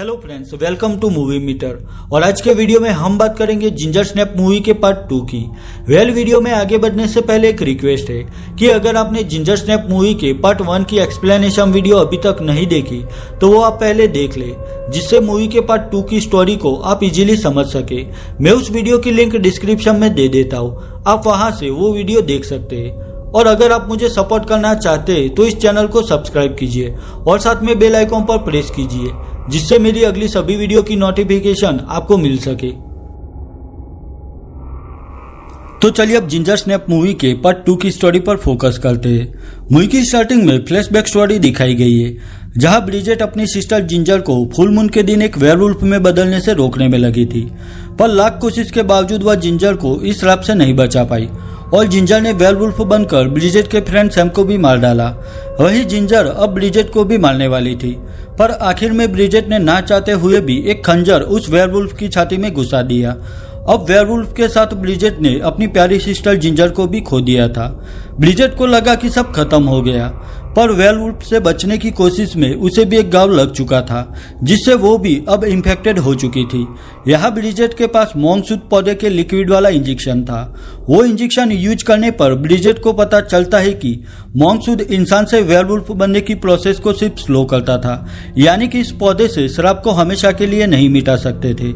Hello friends, welcome to Movie Meter. और आज के वीडियो में हम बात करेंगे जिंजर स्नैप मूवी के पार्ट 2 की। वीडियो में आगे बढ़ने से पहले एक रिक्वेस्ट है कि अगर आपने जिंजर स्नैप मूवी के पार्ट 1 की एक्सप्लेनेशन वीडियो अभी तक नहीं देखी तो वो आप पहले देख ले, जिससे मूवी के पार्ट 2 की स्टोरी को आप इजीली समझ सके। मैं उस वीडियो की लिंक डिस्क्रिप्शन में दे देता हूँ, आप वहां से वो वीडियो देख सकते हैं। और अगर आप मुझे सपोर्ट करना चाहते हैं तो इस चैनल को सब्सक्राइब कीजिए और साथ में बेल आइकॉन पर प्रेस कीजिए, जिससे मेरी अगली सभी वीडियो की नोटिफिकेशन आपको मिल सके। तो चलिए अब जिंजर स्नैप मूवी के पार्ट 2 की स्टोरी पर फोकस करते हैं। मूवी की स्टार्टिंग में फ्लैशबैक स्टोरी दिखाई गई है, जहां ब्रिजेट अपनी सिस्टर जिंजर को फुल मून के दिन एक वेयरवुल्फ में बदलने से रोकने में लगी थी, पर लाख कोशिश के बावजूद वह जिंजर को इस श्राप से नहीं बचा पाई और जिंजर ने वेयरवुल्फ बनकर ब्रिजेट के फ्रेंड सैम को भी मार डाला। वही जिंजर अब ब्रिजेट को भी मारने वाली थी, पर आखिर में ब्रिजेट ने ना चाहते हुए भी एक खंजर उस वेयरवुल्फ की छाती में घुसा दिया। अब वेयरवुल्फ के साथ ब्रिजेट ने अपनी प्यारी सिस्टर जिंजर को भी खो दिया था। ब्रिजेट को लगा कि सब खत्म हो गया, पर वेयरवुल्फ से बचने की कोशिश में उसे भी एक घाव लग चुका था, जिससे वो भी अब इन्फेक्टेड हो चुकी थी। यहाँ ब्रिजेट के पास मोंगसूद पौधे के लिक्विड वाला इंजेक्शन था। वो इंजेक्शन यूज करने पर ब्रिजेट को पता चलता है कि मोंगसूद इंसान से वेयरवुल्फ बनने की प्रोसेस को सिर्फ स्लो करता था, यानी कि इस पौधे से श्राप को हमेशा के लिए नहीं मिटा सकते थे।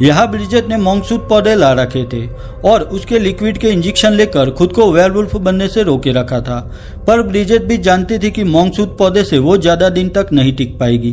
यहाँ ब्रिजेट ने मोंगसूद पौधे ला रखे थे और उसके लिक्विड के इंजेक्शन लेकर खुद को वेयरवुल्फ बनने से रोके रखा था, पर ब्रिजेट भी जानती थी कि मोंगसूद पौधे से वो ज्यादा दिन तक नहीं टिक पाएगी।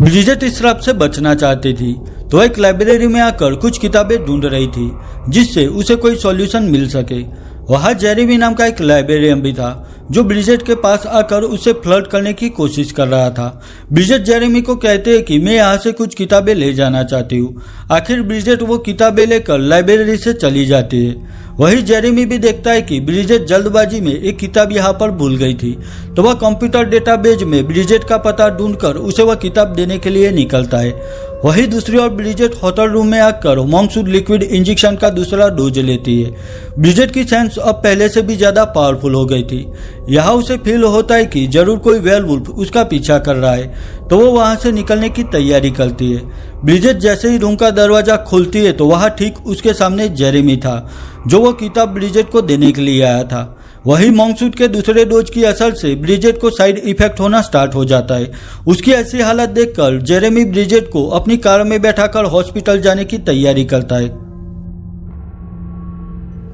ब्रिजेट इस श्राप से बचना चाहती थी, तो एक लाइब्रेरी में आकर कुछ किताबें ढूंढ रही थी, जिससे उसे कोई सॉल्यूशन मिल सके। वहां जेरेमी नाम का एक लाइब्रेरियन भी था, जो ब्रिजेट के पास आकर उसे फ्लर्ट करने की कोशिश कर रहा था। ब्रिजेट जेरेमी को कहते हैं कि मैं यहाँ से कुछ किताबें ले जाना चाहती हूँ। आखिर ब्रिजेट वो किताबें लेकर लाइब्रेरी से चली जाती है। वही जेरेमी भी देखता है कि ब्रिजेट जल्दबाजी में एक किताब यहाँ पर भूल गई थी, तो वह कंप्यूटर डेटाबेस में ब्रिजेट का पता ढूंढकर उसे वह किताब देने के लिए निकलता है। वही दूसरी ओर ब्रिजेट होटल रूम में आकर मोंगसूद लिक्विड इंजेक्शन का दूसरा डोज लेती है। ब्रिजेट की सेंस अब पहले से भी ज्यादा पावरफुल हो गई थी। यहाँ उसे फील होता है कि जरूर कोई वेयरवुल्फ उसका पीछा कर रहा है, तो वो वहां से निकलने की तैयारी करती है। ब्रिजेट जैसे ही रूम का दरवाजा खोलती है तो वहां ठीक उसके सामने जेरेमी था, जो वो किताब ब्रिजेट को देने के लिए आया था। वही मोंगसूद के दूसरे डोज की असर से ब्रिजेट को साइड इफेक्ट होना स्टार्ट हो जाता है। उसकी ऐसी हालत देखकर जेरेमी ब्रिजेट को अपनी कार में बैठाकर हॉस्पिटल जाने की तैयारी करता है,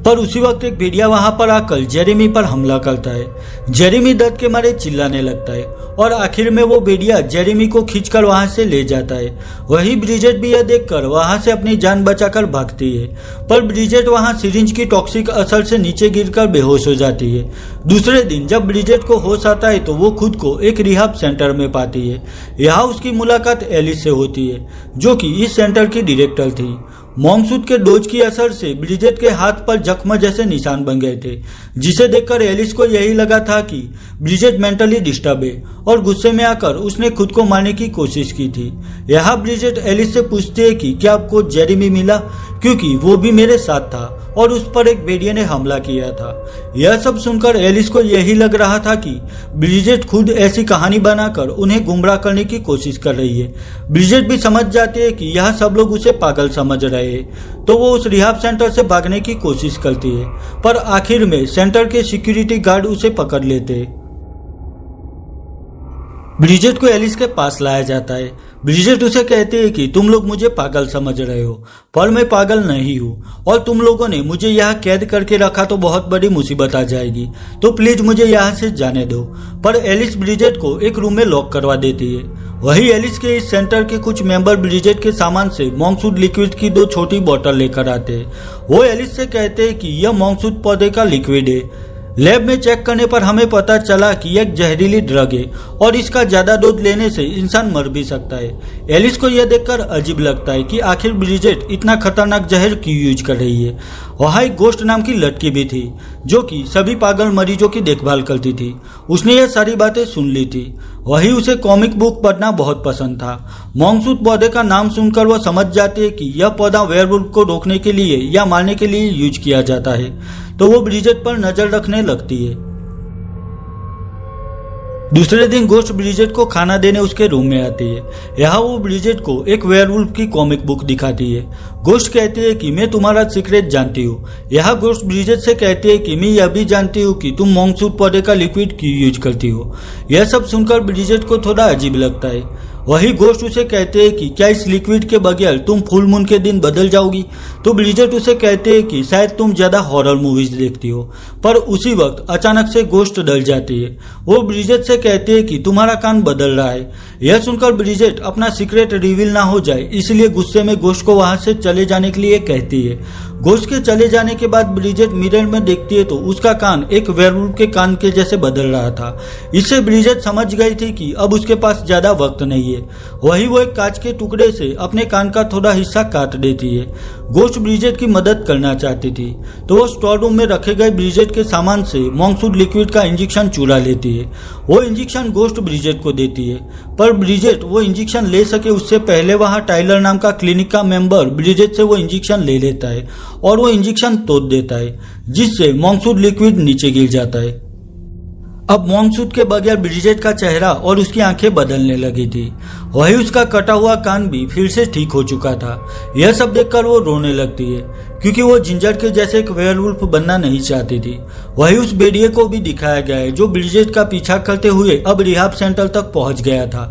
पर उसी वक्त एक भेड़िया वहां पर आकर जेरेमी पर हमला करता है। जेरेमी दर्द के मारे चिल्लाने लगता है और आखिर में वो भेड़िया जेरेमी को खींचकर वहां से ले जाता है। वही ब्रिजेट भी यह देखकर वहां से अपनी जान बचाकर भागती है, पर ब्रिजेट वहां सिरिंज की टॉक्सिक असर से नीचे गिरकर बेहोश हो जाती है। दूसरे दिन जब ब्रिजेट को होश आता है तो वो खुद को एक रिहाब सेंटर में पाती है। यहाँ उसकी मुलाकात एलिस से होती है, जो कि इस सेंटर की डायरेक्टर थी। मोंगसूद के डोज की असर से ब्रिजेट के हाथ पर जख्म जैसे निशान बन गए थे, जिसे देखकर एलिस को यही लगा था कि ब्रिजेट मेंटली डिस्टर्ब है और गुस्से में आकर उसने खुद को मारने की कोशिश की थी। यहाँ ब्रिजेट एलिस से पूछती है कि क्या आपको जेरेमी मिला, क्योंकि वो भी मेरे साथ था और उस पर एक भेड़िए ने हमला किया था। यह सब सुनकर एलिस को यही लग रहा था कि ब्रिजेट खुद ऐसी कहानी बनाकर उन्हें गुमराह करने की कोशिश कर रही है। ब्रिजेट भी समझ जाती है कि यह सब लोग उसे पागल समझ रहे हैं, तो वो उस रिहाब सेंटर से भागने की कोशिश करती है, पर आखिर में सेंटर के सिक्योरिटी गार्ड उसे पकड़ लेते हैं। ब्रिजेट को एलिस के पास लाया जाता है। ब्रिजेट उसे कहती है कि तुम लोग मुझे पागल समझ रहे हो, पर मैं पागल नहीं हूँ और तुम लोगों ने मुझे यहाँ कैद करके रखा तो बहुत बड़ी मुसीबत आ जाएगी, तो प्लीज मुझे यहाँ से जाने दो। पर एलिस ब्रिजेट को एक रूम में लॉक करवा देती है। वही एलिस के इस सेंटर के कुछ मेंबर ब्रिजेट के सामान से मोंगसूद लिक्विड की 2 छोटी बोतल लेकर आते हैं। वो एलिस से कहते हैं कि यह मोंगसूद पौधे का लिक्विड है। लैब में चेक करने पर हमें पता चला कि यह एक जहरीली ड्रग है और इसका ज्यादा डोज लेने से इंसान मर भी सकता है। एलिस को यह देखकर अजीब लगता है कि आखिर ब्रिजेट इतना खतरनाक जहर क्यों यूज कर रही है। वहाँ एक गोस्ट नाम की लड़की भी थी, जो कि सभी पागल मरीजों की देखभाल करती थी। उसने यह सारी बातें सुन ली थी। वही उसे कॉमिक बुक पढ़ना बहुत पसंद था। मोंगसूद पौधे का नाम सुनकर वह समझ जाती है कि यह पौधा वेयरवुल्फ को रोकने के लिए या मारने के लिए यूज किया जाता है, तो वो ब्रिजेट पर नजर रखने लगती है। दूसरे दिन गोस्ट ब्रिजेट को खाना देने उसके रूम में आती है। यहाँ वो ब्रिजेट को एक वेयरवुल्फ की कॉमिक बुक दिखाती है। गोस्ट कहती है कि मैं तुम्हारा सीक्रेट जानती हूँ। यहाँ गोस्ट ब्रिजेट से कहती है कि मैं यह भी जानती हूँ कि तुम मॉन्कसूट पौधे का लिक्विड क्यों यूज करती हो। यह सब सुनकर ब्रिजेट को थोड़ा अजीब लगता है। वही गोस्ट उसे कहते हैं कि क्या इस लिक्विड के बगैर तुम फुल मून के दिन बदल जाओगी। तो ब्रिजेट उसे कहते हैं कि शायद तुम ज्यादा हॉरर मूवीज देखती हो। पर उसी वक्त अचानक से गोस्ट डर जाती है। वो ब्रिजेट से कहते हैं कि तुम्हारा कान बदल रहा है। यह सुनकर ब्रिजेट अपना सीक्रेट रिवील ना हो जाए इसलिए गुस्से में गोस्ट को वहां से चले जाने के लिए कहती है। गोस्ट के चले जाने के बाद ब्रिजेट मिरर में देखती है तो उसका कान एक वेयरवुल्फ के कान के जैसे बदल रहा था। इससे ब्रिजेट समझ गई थी कि अब उसके पास ज्यादा वक्त नहीं है। वही वो एक कांच के टुकड़े से अपने कान का थोड़ा हिस्सा काट देती है। गोस्ट ब्रिजेट की मदद करना चाहती थी तो वो स्टोर रूम में रखे गए ब्रिजेट के सामान से मॉन्कसूट लिक्विड का इंजेक्शन चुरा लेती है। वो इंजेक्शन गोस्ट ब्रिजेट को देती है पर ब्रिजेट वो इंजेक्शन ले सके उससे पहले वहां टाइलर नाम का क्लिनिक का मेंबर ब्रिजेट से वो इंजेक्शन ले लेता है और वो इंजेक्शन तोड़ देता है जिससे मॉन्कसूट लिक्विड नीचे गिर जाता है। अब मॉन्कसूट के बगैर ब्रिजेट का चेहरा और उसकी आंखें बदलने लगी थी। वही उसका कटा हुआ कान भी फिर से ठीक हो चुका था। यह सब देखकर वो रोने लगती है क्योंकि वो जिंजर के जैसे एक वेयरवुल्फ बनना नहीं चाहती थी। वही उस भेड़िए को भी दिखाया गया है जो ब्रिजेट का पीछा करते हुए अब रिहाब सेंटर तक पहुंच गया था।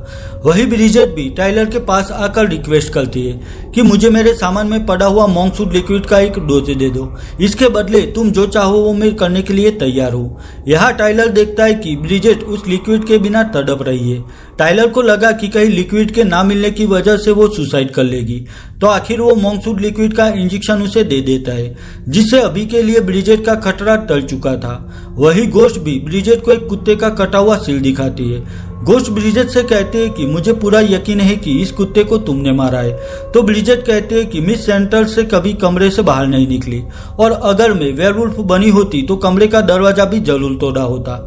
वही ब्रिजेट भी टाइलर के पास आकर रिक्वेस्ट करती है कि मुझे मेरे सामान में पड़ा हुआ मॉन्कसूट लिक्विड का एक डोज दे दो। इसके बदले तुम जो चाहो वो मैं करने के लिए तैयार हूँ। यहाँ टाइलर देखता है कि ब्रिजेट उस लिक्विड के बिना तड़प रही है। टाइलर को लगा कि कहीं लिक्विड के ना मिलने की वजह से वो सुसाइड कर लेगी तो आखिर वो मॉन्कसूट लिक्विड का इंजेक्शन उसे दे देता है जिससे अभी के लिए ब्रिजेट का खतरा टल चुका था। वही गोस्ट भी ब्रिजेट को एक कुत्ते का कटा हुआ सिल दिखाती है। गोस्ट ब्रिजेट से कहते हैं कि मुझे पूरा यकीन है कि इस कुत्ते को तुमने मारा है। तो ब्रिजेट कहते हैं कि मिस सेंटर से कभी कमरे से बाहर नहीं निकली और अगर मैं वेयरवुल्फ बनी होती तो कमरे का दरवाजा भी जरूर तोड़ा होता।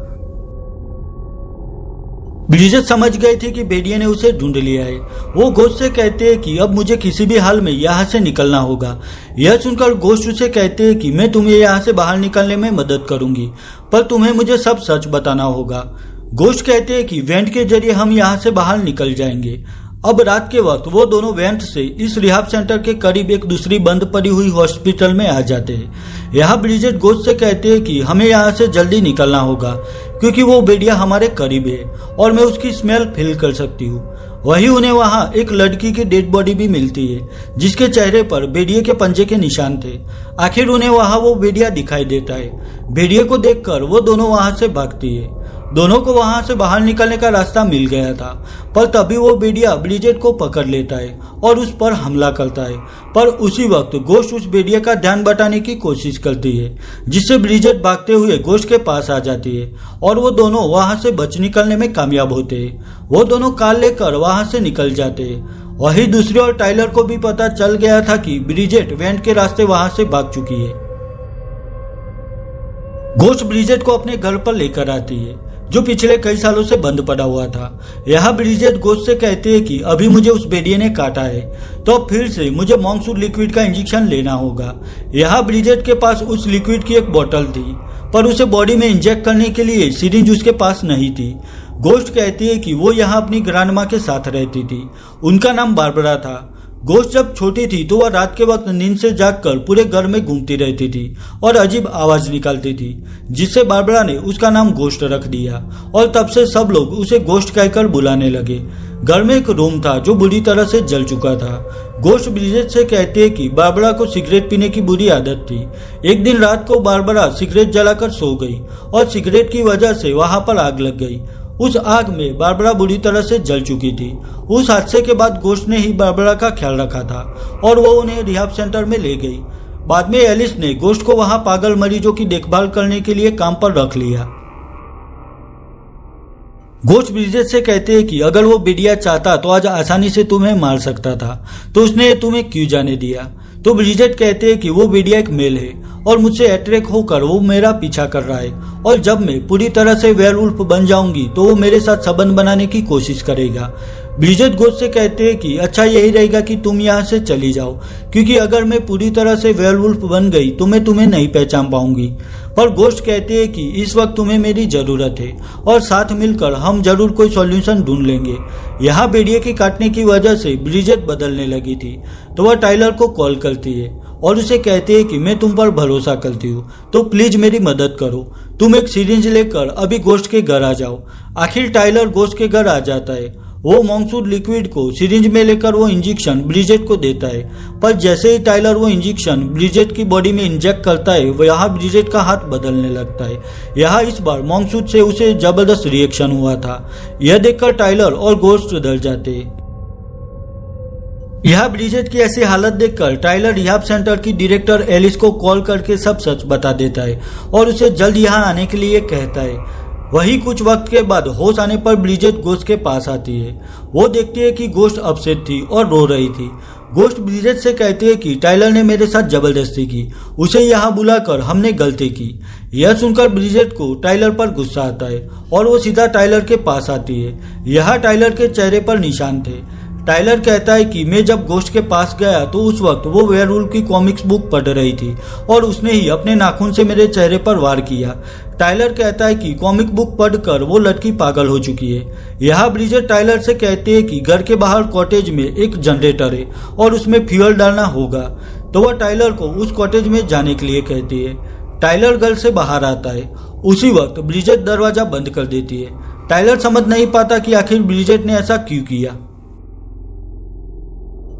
ब्रिजेट समझ गए थे कि भेड़िए ने उसे ढूंढ लिया है। वो गोस्ट से कहते हैं कि अब मुझे किसी भी हाल में यहाँ से निकलना होगा। यह सुनकर गोस्ट उसे कहते हैं कि मैं तुम्हें यहाँ से बाहर निकलने में मदद करूंगी पर तुम्हें मुझे सब सच बताना होगा। गोस्ट कहते हैं कि वेंट के जरिए हम यहाँ से बाहर निकल जाएंगे। अब रात के वक्त वो दोनों वेंट से इस रिहाब सेंटर के करीब एक दूसरी बंद पड़ी हुई हॉस्पिटल में आ जाते हैं। यहाँ ब्रिजेट गोस्ट से कहते हैं कि हमें यहाँ से जल्दी निकलना होगा क्योंकि वो भेड़िया हमारे करीब है और मैं उसकी स्मेल फील कर सकती हूँ। वही उन्हें वहाँ एक लड़की की डेड बॉडी भी मिलती है जिसके चेहरे पर भेड़िए के पंजे के निशान थे। आखिर उन्हें वहाँ वो भेड़िया दिखाई देता है। भेड़िए को देखकर वो दोनों वहाँ से भागती है। दोनों को वहां से बाहर निकलने का रास्ता मिल गया था पर तभी वो भेड़िया ब्रिजेट को पकड़ लेता है और उस पर हमला करता है। पर उसी वक्त गोस्ट उस भेड़िया का ध्यान बटाने की कोशिश करती है जिससे ब्रिजेट भागते हुए गोस्ट के पास आ जाती है और वो दोनों वहां से बच निकलने में कामयाब होते हैं। वो दोनों कार लेकर वहां से निकल जाते हैं। वही दूसरी ओर टाइलर को भी पता चल गया था कि ब्रिजेट वेंट के रास्ते वहां से भाग चुकी है। गोस्ट ब्रिजेट को अपने घर पर लेकर आती है जो पिछले कई सालों से बंद पड़ा हुआ था। यहाँ ब्रिजेट गोस्ट से कहते हैं कि अभी मुझे उस भेड़िए ने काटा है तो अब फिर से मुझे मॉन्कसूट लिक्विड का इंजेक्शन लेना होगा। यहाँ ब्रिजेट के पास उस लिक्विड की एक बोतल थी पर उसे बॉडी में इंजेक्ट करने के लिए सिरिंज उसके पास नहीं थी। गोस्ट कहती है कि वो यहाँ अपनी ग्रैंडमा के साथ रहती थी। उनका नाम बारबरा था। गोस्ट जब छोटी थी तो वह रात के वक्त नींद से जागकर पूरे घर में घूमती रहती थी और अजीब आवाज निकालती थी जिससे बारबरा ने उसका नाम गोस्ट रख दिया और तब से सब लोग उसे गोस्ट कहकर बुलाने लगे। घर में एक रूम था जो बुरी तरह से जल चुका था। गोस्ट ब्रिजेट से कहते हैं कि बारबरा को सिगरेट पीने की बुरी आदत थी। एक दिन रात को बारबरा सिगरेट जलाकर सो गई और सिगरेट की वजह से वहां पर आग लग गई। उस आग में बारबरा बुरी तरह से जल चुकी थी। उस हादसे के बाद गोस्ट ने ही बारबरा का ख्याल रखा था और वो उन्हें रिहाब सेंटर में ले गई। बाद में एलिस ने गोस्ट को वहां पागल मरीजों की देखभाल करने के लिए काम पर रख लिया। गोस्ट ब्रिजेट से कहते हैं कि अगर वो भेड़िया चाहता तो आज आसानी से तुम्हें मार सकता था तो उसने तुम्हें क्यों जाने दिया। तो ब्रिजेट कहते हैं कि वो भेड़िया एक मेल है और मुझसे अट्रैक्ट होकर वो मेरा पीछा कर रहा है और जब मैं पूरी तरह से वेयरवुल्फ बन जाऊंगी तो वो मेरे साथ संबंध बनाने की कोशिश करेगा। ब्रिजेट गोस्ट से कहते हैं कि अच्छा यही रहेगा कि तुम यहाँ से चली जाओ, क्योंकि अगर मैं पूरी तरह से वेयरवुल्फ बन गई तो मैं तुम्हें नहीं पहचान पाऊंगी। पर गोस्ट कहते हैं कि इस वक्त तुम्हें मेरी जरूरत है और साथ मिलकर हम जरूर कोई सॉल्यूशन ढूंढ लेंगे। यहाँ भेड़िए के काटने की वजह से ब्रिजेट बदलने लगी थी, तो वह टाइलर को कॉल करती है और उसे कहते हैं कि मैं तुम पर भरोसा करती हूँ, तो प्लीज मेरी मदद करो। तुम एक सिरिंज लेकर अभी गोस्ट के घर आ जाओ। आखिर टाइलर गोस्ट के घर आ जाता है। वो मॉन्सून लिक्विड को सिरिंज में लेकर वो इंजेक्शन ब्रिजेट को देता है, पर जैसे ही टाइलर वो इंजेक्शन ब्रिजेट की बॉडी में इंजेक्ट करता है, वह यहाँ ब्रिजेट का हाथ बदलने लगता है। यहाँ इस बार मॉन्सून से उसे जबरदस्त रिएक्शन हुआ था। यह देखकर टाइलर और गोस्ट डर जाते हैं। यह ब्रिजेट की ऐसी हालत देखकर टाइलर रिहाब सेंटर की डायरेक्टर एलिस को कॉल करके सब सच बता देता है और उसे जल्द यहाँ आने के लिए कहता है। वही कुछ वक्त के बाद होश आने पर ब्रिजेट गोस्ट के पास आती है। वो देखती है कि गोस्ट अपसेट थी और रो रही थी। गोस्ट ब्रिजेट से कहती है कि टाइलर ने मेरे साथ जबरदस्ती की, उसे यहाँ बुलाकर हमने गलती की। यह सुनकर ब्रिजेट को टाइलर पर गुस्सा आता है और वो सीधा टाइलर के पास आती है। यह टाइलर के चेहरे पर निशान थे। टाइलर कहता है कि मैं जब गोस्ट के पास गया तो उस वक्त वो वेयरवुल्फ की कॉमिक्स बुक पढ़ रही थी और उसने ही अपने नाखून से मेरे चेहरे पर वार किया। टाइलर कहता है कि कॉमिक बुक पढ़कर वो लड़की पागल हो चुकी है। यहाँ ब्रिजेट टाइलर से कहते हैं कि घर के बाहर कॉटेज में एक जनरेटर है और उसमें फ्यूल डालना होगा, तो वह टाइलर को उस कॉटेज में जाने के लिए कहती है। टाइलर घर से बाहर आता है। उसी वक्त ब्रिजेट दरवाजा बंद कर देती है। टाइलर समझ नहीं पाता कि आखिर ब्रिजेट ने ऐसा क्यों किया।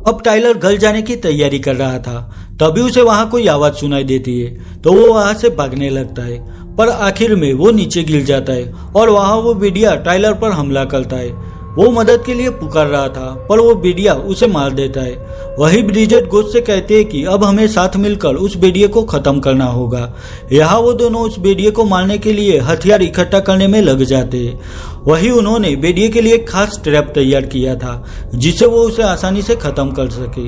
अब टाइलर घर जाने की तैयारी कर रहा था, तभी उसे वहां कोई आवाज सुनाई देती है, तो वो वहां से भागने लगता है, पर आखिर में वो नीचे गिर जाता है और वहां वो भेड़िया टाइलर पर हमला करता है। वो मदद के लिए पुकार रहा था, पर वो भेड़िया उसे मार देता है। वही ब्रिजेट गोस्ट से कहते हैं कि अब हमें साथ मिलकर उस भेड़िए को खत्म करना होगा। यहाँ वो दोनों उस भेड़िए को मारने के लिए हथियार इकट्ठा करने में लग जाते हैं। वही उन्होंने भेड़िए के लिए एक खास ट्रैप तैयार किया था, जिससे वो उसे आसानी से खत्म कर सके।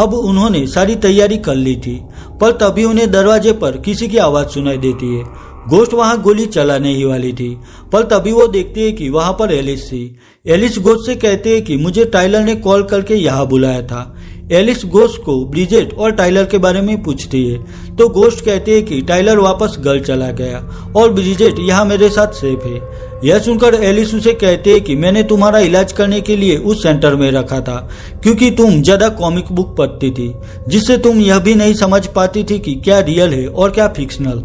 अब उन्होंने सारी तैयारी कर ली थी, पर तभी उन्हें दरवाजे पर किसी की आवाज सुनाई देती है। गोस्ट वहां गोली चलाने ही वाली थी, पर तभी वो देखते हैं कि वहां पर एलिस थी। एलिस गोस्ट से कहते हैं कि मुझे टाइलर ने कॉल करके यहाँ बुलाया था। एलिस गोस्ट को ब्रिजेट और टाइलर के बारे में पूछती है, तो गोस्ट कहते हैं कि टाइलर वापस घर चला गया और ब्रिजेट यहाँ मेरे साथ सेफ है। यह सुनकर एलिस उसे कहते हैं कि मैंने तुम्हारा इलाज करने के लिए उस सेंटर में रखा था, क्योंकि तुम ज्यादा कॉमिक बुक पढ़ती थी, जिससे तुम यह भी नहीं समझ पाती थी कि क्या रियल है और क्या फिक्शनल।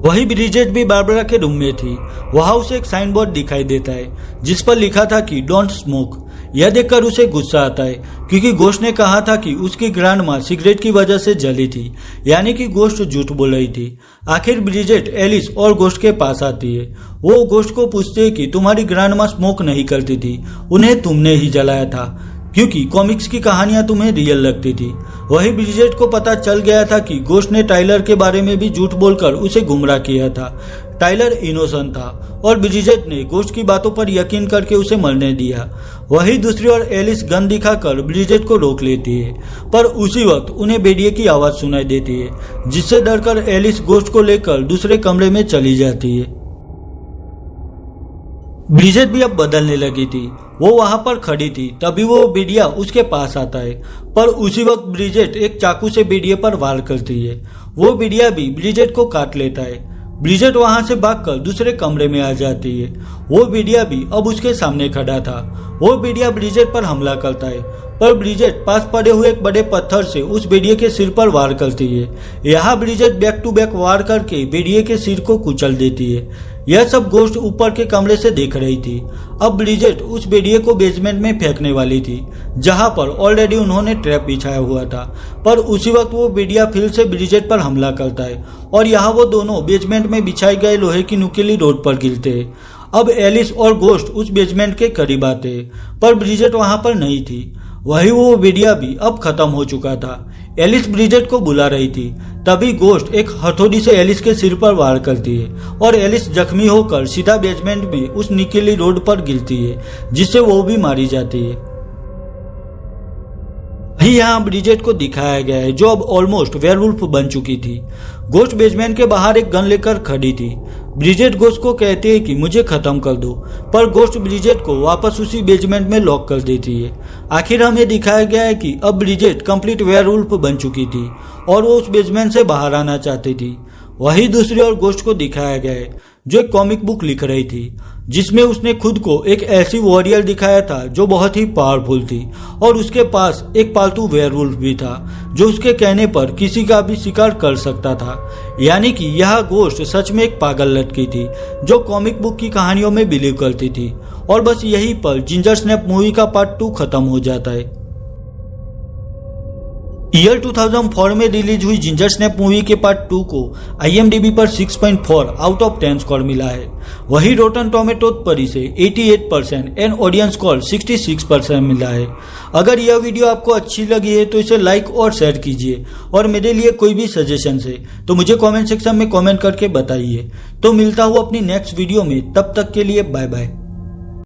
वही ब्रिजेट भी बारबरा के रूम में थी। वहां उसे एक साइन बोर्ड दिखाई देता है, जिस पर लिखा था कि डोंट स्मोक। यह देखकर उसे गुस्सा आता है, क्योंकि गोस्ट ने कहा था कि उसकी ग्रैंड माँ सिगरेट की वजह से जली थी, यानी कि गोस्ट झूठ बोल रही थी। आखिर ब्रिजेट एलिस और गोस्ट के पास आती है। वो गोस्ट को पूछते है कि तुम्हारी ग्रैंड माँ स्मोक नहीं करती थी, उन्हें तुमने ही जलाया था, क्योंकि कॉमिक्स की कहानियां तुम्हें रियल लगती थी। वही ब्रिजेट को पता चल गया था कि गोस्ट ने टाइलर के बारे में भी झूठ बोलकर उसे गुमराह किया था। टाइलर इनोसेंट था और ब्रिजेट ने गोस्ट की बातों पर यकीन करके उसे मरने दिया। वही दूसरी ओर एलिस गन दिखाकर ब्रिजेट को रोक लेती है, पर उसी वक्त उन्हें भेड़िए की आवाज सुनाई देती है, जिससे डरकर एलिस गोस्ट को लेकर दूसरे कमरे में चली जाती है। ब्रिजेट भी अब बदलने लगी थी। वो वहां पर खड़ी थी, तभी वो भेड़िया उसके पास आता है, पर उसी वक्त ब्रिजेट एक चाकू से भेड़िए पर वार करती है। वो भेड़िया भी ब्रिजेट को काट लेता है। ब्रिजेट वहां से भागकर दूसरे कमरे में आ जाती है। वो भेड़िया भी अब उसके सामने खड़ा था। वो भेड़िया ब्रिजेट पर हमला करता है, पर ब्रिजेट पास पड़े हुए एक बड़े पत्थर से उस भेड़िए के सिर पर वार करती है। यहाँ ब्रिजेट बैक टू बैक वार करके भेड़िए के सिर को कुचल देती है। यह सब गोस्ट ऊपर के कमरे से देख रही थी। अब ब्रिजेट उस भेड़िए को बेसमेंट में फेंकने वाली थी, जहां पर ऑलरेडी उन्होंने ट्रैप बिछाया हुआ था, पर उसी वक्त वो भेड़िया फिर से ब्रिजेट पर हमला करता है और यहाँ वो दोनों बेसमेंट में बिछाई गए लोहे की नुकीली रोड पर गिरते हैं। अब एलिस और गोस्ट उस बेसमेंट के करीब आते हैं, पर ब्रिजेट वहां पर नहीं थी। वही वो भेड़िया भी अब खत्म हो चुका था। एलिस ब्रिजेट को बुला रही थी, तभी गोस्ट एक हथौड़ी से एलिस के सिर पर वार करती है और एलिस जख्मी होकर सीधा बेसमेंट में उस निकेली रोड पर गिरती है, जिससे वो भी मारी जाती है। यहाँ ब्रिजेट को दिखाया गया है जो अब ऑलमोस्ट वेयरवुल्फ बन चुकी थी। गोस्ट बेसमेंट के बाहर एक गन लेकर खड़ी थी। ब्रिजेट गोस्ट को कहती है कि मुझे खत्म कर दो, पर गोस्ट ब्रिजेट को वापस उसी बेसमेंट में लॉक कर देती है। आखिर हमें दिखाया गया है कि अब ब्रिजेट कंप्लीट वेयरवुल्फ बन चुकी थी और वो उस बेसमेंट से बाहर आना चाहती थी। वही दूसरी ओर गोस्ट को दिखाया गया है जो एक कॉमिक बुक लिख रही थी, जिसमें उसने खुद को एक ऐसी वॉरियर दिखाया था जो बहुत ही पावरफुल थी और उसके पास एक पालतू वेयरवुल्फ भी था जो उसके कहने पर किसी का भी शिकार कर सकता था। यानी कि यह गोस्ट सच में एक पागल लड़की थी जो कॉमिक बुक की कहानियों में बिलीव करती थी। और बस यही पर जिंजर स्नैप मूवी का पार्ट 2 खत्म हो जाता है। ईयर 2004 में रिलीज हुई जिंजर स्नैप मूवी के पार्ट 2 को IMDb पर 6.4 आउट ऑफ 10 स्कोर मिला है। वही रोटन टोमेटोज पर इसे 88% एंड ऑडियंस स्कोर 66% मिला है। अगर यह वीडियो आपको अच्छी लगी है तो इसे लाइक और शेयर कीजिए और मेरे लिए कोई भी सजेशन है तो मुझे कमेंट सेक्शन में कमेंट करके बताइए। तो मिलता हूँ अपनी नेक्स्ट वीडियो में, तब तक के लिए बाय बाय।